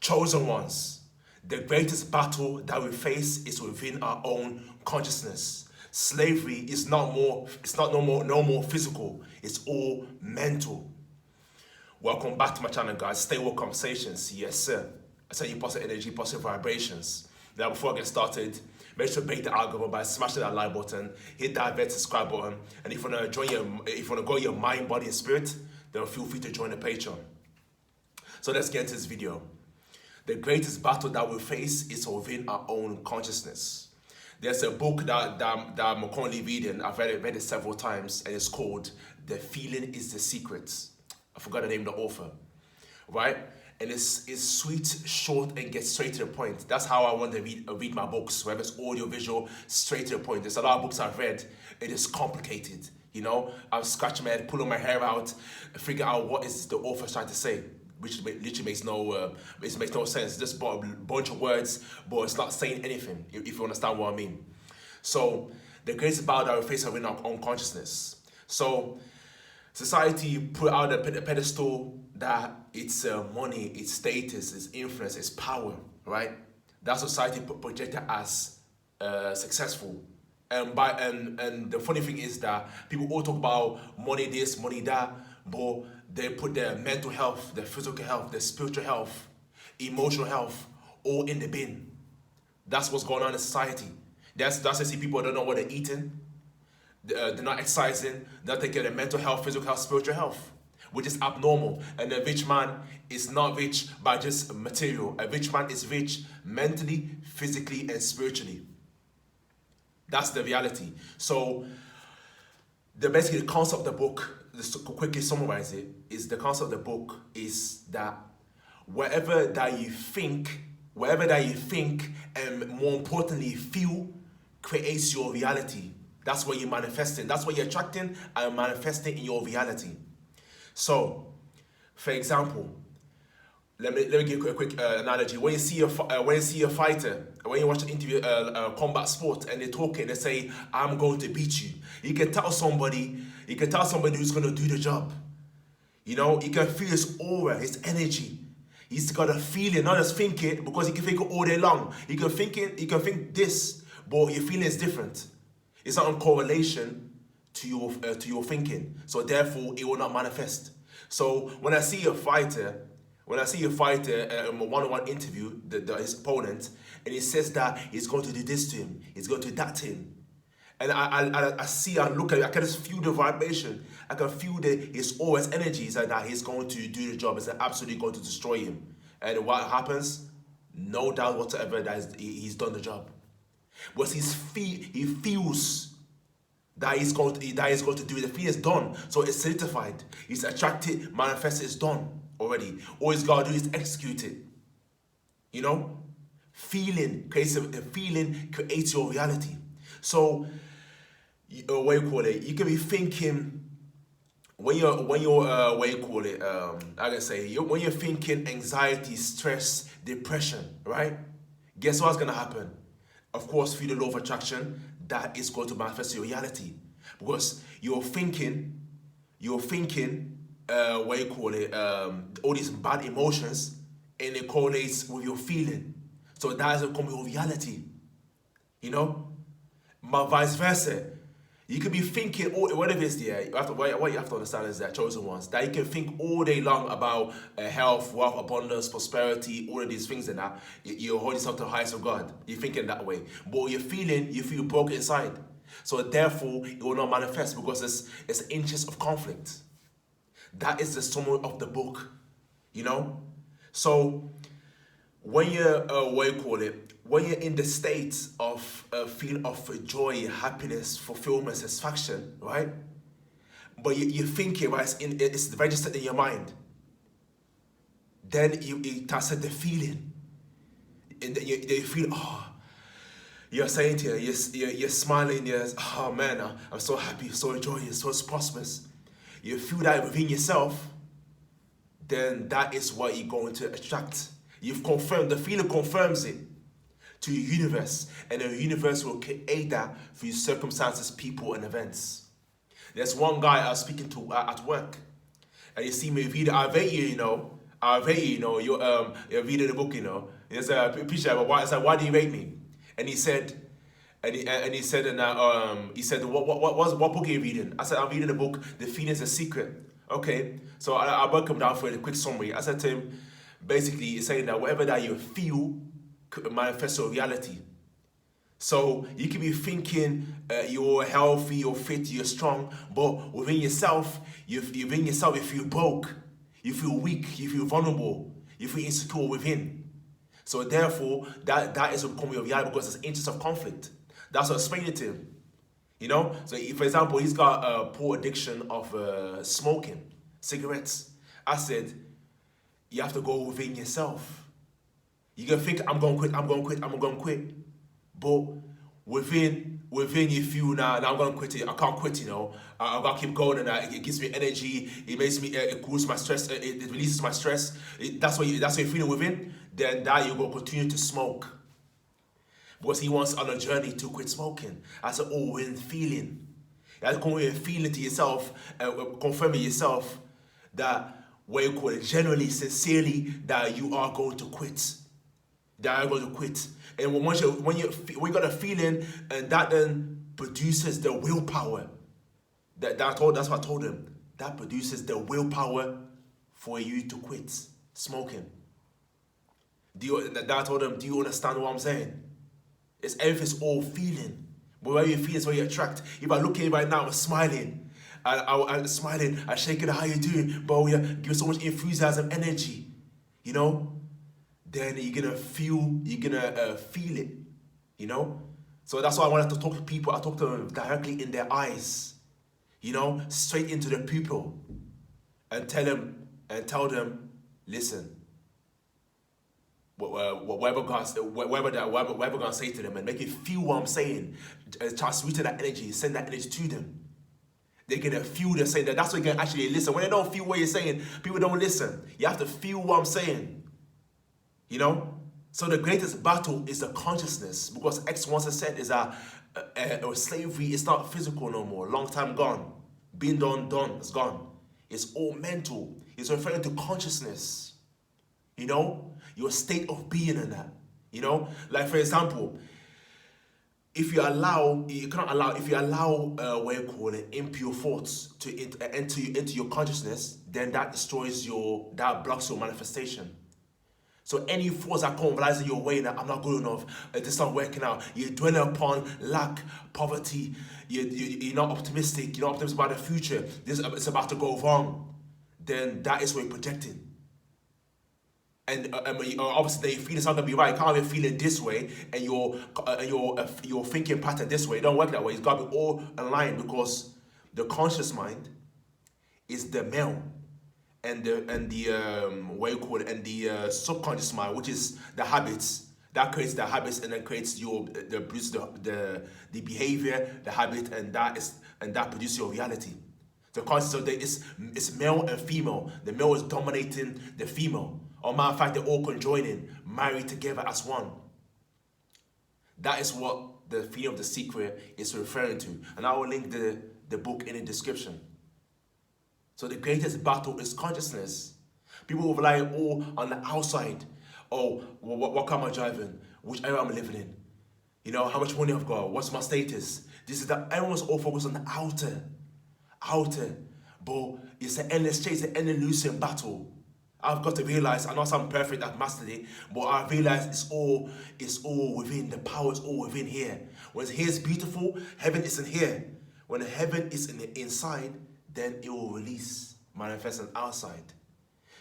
Chosen ones, the greatest battle that we face is within our own consciousness. Slavery is no more physical, it's all mental. Welcome back to my channel, guys. Stay with Conversations. Yes, sir. I send you positive energy, positive vibrations. Now, before I get started, make sure to break the algorithm by smashing that like button, hit that red subscribe button, and if you wanna grow your mind, body, and spirit, then feel free to join the Patreon. So let's get into this video. The greatest battle that we face is within our own consciousness. There's a book that I'm currently reading. I've read it several times, and it's called "The Feeling Is the Secret." I forgot the name of the author, right? And it's sweet, short, and gets straight to the point. That's how I want to read my books, whether it's audio, visual, straight to the point. There's a lot of books I've read. It is complicated, you know? I'm scratching my head, pulling my hair out, figure out what is the author trying to say, which literally makes no sense. Just a bunch of words, but it's not saying anything, if you understand what I mean. So the greatest battle that we face within our own consciousness. So society put out a pedestal that it's money, it's status, it's influence, it's power, right? That society projected as successful. And the funny thing is that people all talk about money this, money that, but they put their mental health, their physical health, their spiritual health, emotional health, all in the bin. That's what's going on in society. That's I see people don't know what they're eating. They're not exercising, they're not taking care of their mental health, physical health, spiritual health, which is abnormal. And a rich man is not rich by just material. A rich man is rich mentally, physically, and spiritually. That's the reality. So basically the concept of the book, just to quickly summarize it, is the concept of the book is that whatever that you think, and more importantly feel, creates your reality. That's what you're manifesting. That's what you're attracting and manifesting in your reality. So, for example, let me give you a quick analogy. When you see a fighter, when you watch an interview, combat sport, and they're talking, they say, "I'm going to beat you." You can tell somebody who's going to do the job. You know, you can feel his aura, his energy. He's got a feeling, not just think it, because he can think it all day long. You can think this, but your feeling is different. It's not in correlation to your thinking, so therefore it will not manifest. So when I see a fighter in a one-on-one interview, his opponent, and he says that he's going to do this to him, he's going to do that to him, and I look at it, I can just feel the vibration, I can feel his aura, his energies, and that he's going to do the job, it's absolutely going to destroy him. And what happens? No doubt whatsoever that he's done the job. But he feels that he's going to do it. The feeling is done, so it's solidified. He's attracted, manifested, it's done already. All he's got to do is execute it. You know, feeling creates your reality. So, what you call it? You can be thinking when you're thinking anxiety, stress, depression, right? Guess what's gonna happen? Of course, through the law of attraction, that is going to manifest your reality. Because you're thinking, all these bad emotions, and it correlates with your feeling. So that is become your reality. You know? But vice versa. You could be thinking, whatever it is, what you have to understand is that chosen ones, that you can think all day long about health, wealth, abundance, prosperity, all of these things and that. You hold yourself to the highest of God. You're thinking that way. But you feel broken inside. So therefore, it will not manifest because it's inches of conflict. That is the summary of the book, you know? So when you're, when you're in the state of feel of joy, happiness, fulfillment, satisfaction, right? But you're thinking, right? It's registered in your mind. Then it starts the feeling, and then you feel, you're saying to you're smiling, oh man, I'm so happy, so joyous, so prosperous. You feel that within yourself, then that is what you're going to attract. You've confirmed, the feeling confirms it to your universe, and the universe will create that through circumstances, people, and events. There's one guy I was speaking to at work, and you see me video, I rate you, I rate you, you're reading the book, It's a picture, but why? I said, why do you rate me? And he said, he said, what book are you reading? I said, I'm reading the book, The Feeling's a Secret. Okay, so I broke him down for a quick summary. I said to him, basically, it's saying that whatever that you feel could manifest your reality. So you can be thinking you're healthy, you're fit, you're strong, but within yourself, you feel broke, you feel weak, you feel vulnerable, you feel insecure within. So therefore, that is becoming your reality because there's interest of conflict. That's what I explained it to him. So if, for example, he's got a poor addiction of smoking, cigarettes. I said, you have to go within yourself. You can think, I'm going to quit. But within you feel, nah, I'm going to quit it. I can't quit, I've got to keep going, and it gives me energy. It makes me, it cools my stress. It releases my stress. That's what you're feeling within. Then that you go continue to smoke. Because he wants on a journey to quit smoking. That's an all-in feeling. You have to come with a feeling to yourself, confirming yourself that what you call it, generally, sincerely, that you are going to quit. That you're going to quit. And when you got a feeling, and that then produces the willpower. That's what I told him. That produces the willpower for you to quit smoking. I told him, do you understand what I'm saying? Everything's all feeling. But where you feel is where you attract. If I look at you right now, I'm smiling. I'm smiling, I'm shaking, how you doing? But we give so much enthusiasm, energy. Then you're gonna feel it. So that's why I wanted to talk to people. I talk to them directly in their eyes. Straight into the pupil. And tell them, listen. Whatever God say to them, and make you feel what I'm saying, transmit that energy, send that energy to them. They're gonna feel the saying. That's why you can actually listen. When they don't feel what you're saying, people don't listen. You have to feel what I'm saying. So the greatest battle is the consciousness, because X once has said is that slavery is not physical no more. Long time gone, been done, it's gone. It's all mental. It's referring to consciousness. Your state of being in that. Like for example, if you allow what you call it, impure thoughts to enter into your consciousness, then that blocks your manifestation. So any thoughts that come lies in your way that I'm not good enough, this is not working out, you're dwelling upon lack, poverty, you're not optimistic, you're not optimistic about the future, it's about to go wrong, then that is what you're projecting. And obviously, the feeling's not gonna be right. You can't be feeling this way, and your thinking pattern this way. It don't work that way. It's gotta be all aligned, because the conscious mind is the male, and the subconscious mind, which is the habits that creates the habits, and then creates the behavior, the habit, and that produces your reality. The conscious, it's male and female. The male is dominating the female. Or matter of fact, they're all conjoining, married together as one. That is what the feeling of the secret is referring to. And I will link the book in the description. So the greatest battle is consciousness. People will rely all on the outside. Oh, what car am I driving? Which area am I living in? How much money I've got? What's my status? This is that everyone's all focused on the outer. But it's an endless chase, an endless losing battle. I've got to realize, I know I'm perfect, I've mastered it, but I realize it's all within, the power is all within here. When here is beautiful, heaven isn't here. When heaven is in the inside, then it will release, manifest on outside.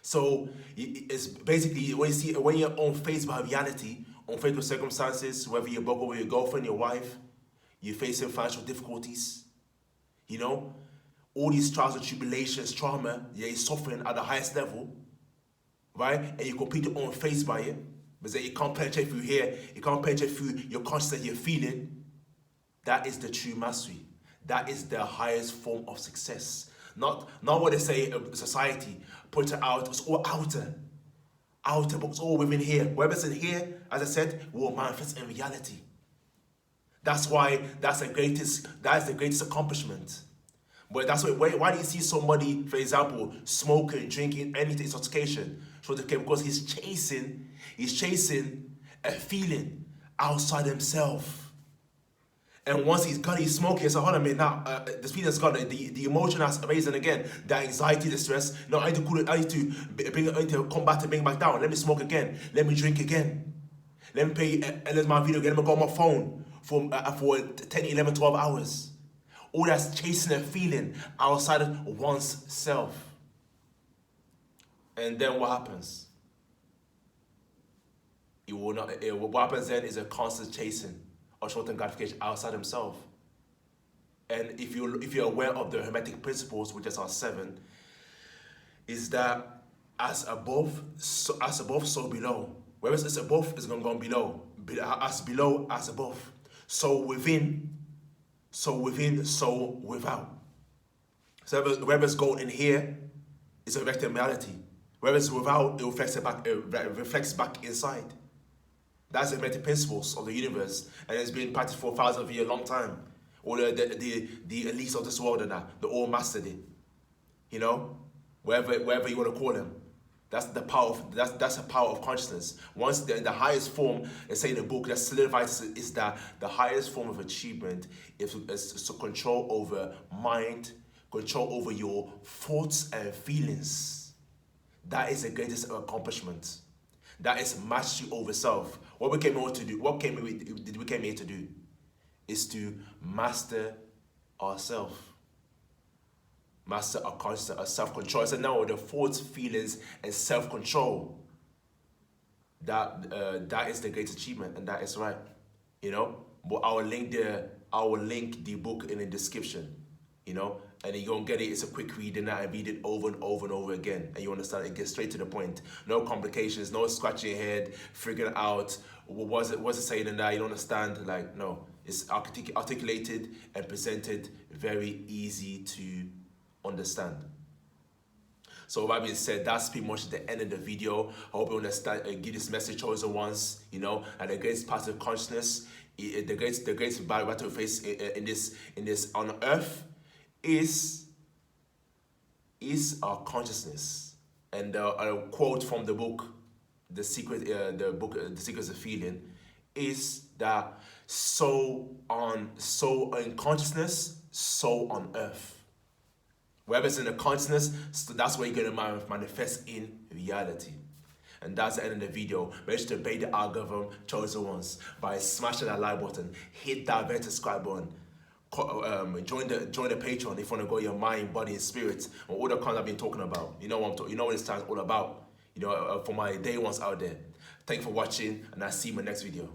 So it's basically, when you're unfazed by reality, unfazed with circumstances, whether you're broke with your girlfriend, your wife, you're facing financial difficulties, all these trials and tribulations, trauma, you're suffering at the highest level, right? And you're completely unfazed by it, but then you can't penetrate through here, you can't penetrate through your consciousness, your feeling. That is the true mastery. That is the highest form of success. Not what they say in society, put it out, it's all outer, but it's all within here. Whatever's in here, as I said, will manifest in reality. That's why that's the greatest accomplishment. But that's why do you see somebody, for example, smoking, drinking, anything, intoxication? So because he's chasing a feeling outside himself. And once he's got his smoking, it's like, hold on a minute, now the feeling's gone, the emotion has arisen again, the anxiety, the stress. No, I need to cool it, I need to come back to bring it back down. Let me smoke again, let me drink again. Let me play my video again, let me go on my phone for 10, 11, 12 hours. All that's chasing a feeling outside of one's self. And then what happens? What happens then is a constant chasing or short-term gratification outside himself. And if you're aware of the Hermetic principles, which is our 7, is that as above, so below. Whereas it's above, it's going to go below. As below, as above. So within, so without. So wherever's going in here is a vector reality. Whereas without, it reflects back inside. That's the Hermetic principles of the universe, and it's been practiced for thousands of years, a long time. Or the elites of this world and that, they all mastered it. You know, wherever you want to call them. That's the power of that's the power of consciousness. Once the highest form, let's say in the book, that solidifies is that the highest form of achievement is to control over mind, control over your thoughts and feelings. That is the greatest accomplishment. That is mastery over self. What we came here to do, we came here to do, is to master ourselves. Master our consciousness, our self-control. So now the thoughts, feelings, and self-control. That is the greatest achievement, and that is right. You know, but I will link the book in the description. You know, and you're gonna get it. It's a quick read, and I read it over and over and over again, and you understand. It gets straight to the point. No complications, no scratching your head, figuring out what's it saying in that. You don't understand. Like, no, it's articulated and presented very easy to understand. So with that being said, that's pretty much the end of the video. I hope you understand, give this message chosen once, you know, and the greatest part of consciousness, the greatest battle we face in this on earth is our consciousness. And a quote from the book, The Secrets of Feeling, is that so in consciousness, so on earth. Wherever it's in the consciousness, so that's where you're going to manifest in reality. And that's the end of the video. Make sure to obey the algorithm chosen once by smashing that like button, hit that red subscribe button, join the Patreon if you want to go your mind, body, and spirit, and all the content I've been talking about. You know what I'm talking. You know what this time's all about. You know, for my day ones out there. Thank you for watching, and I'll see you in my next video.